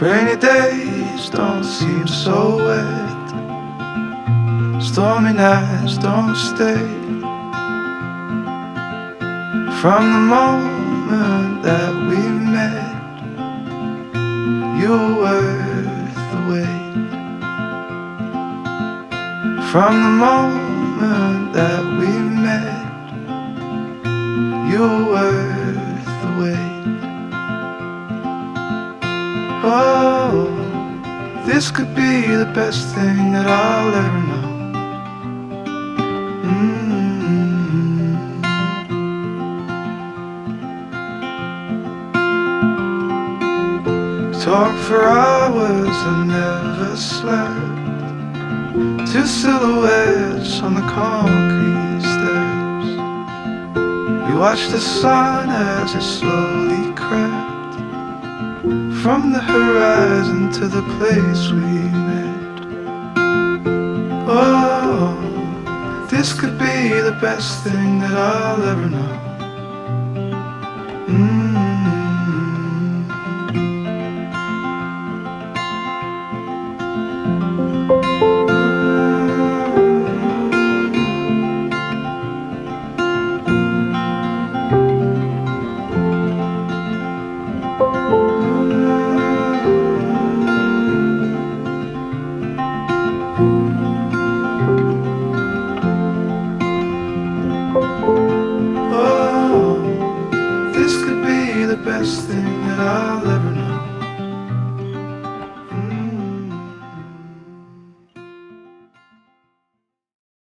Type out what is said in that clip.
Rainy days don't seem so wet, stormy nights don't stay. From the moment that we met, you were worth the wait. From the moment that we met, you were worth the wait. Oh, this could be the best thing that I'll ever know. Talk for hours and never slept, two silhouettes on the concrete steps. We watched the sun as it slowly crept from the horizon to the place we met. Oh, this could be the best thing that I'll ever know. This could be the best thing that I'll ever know.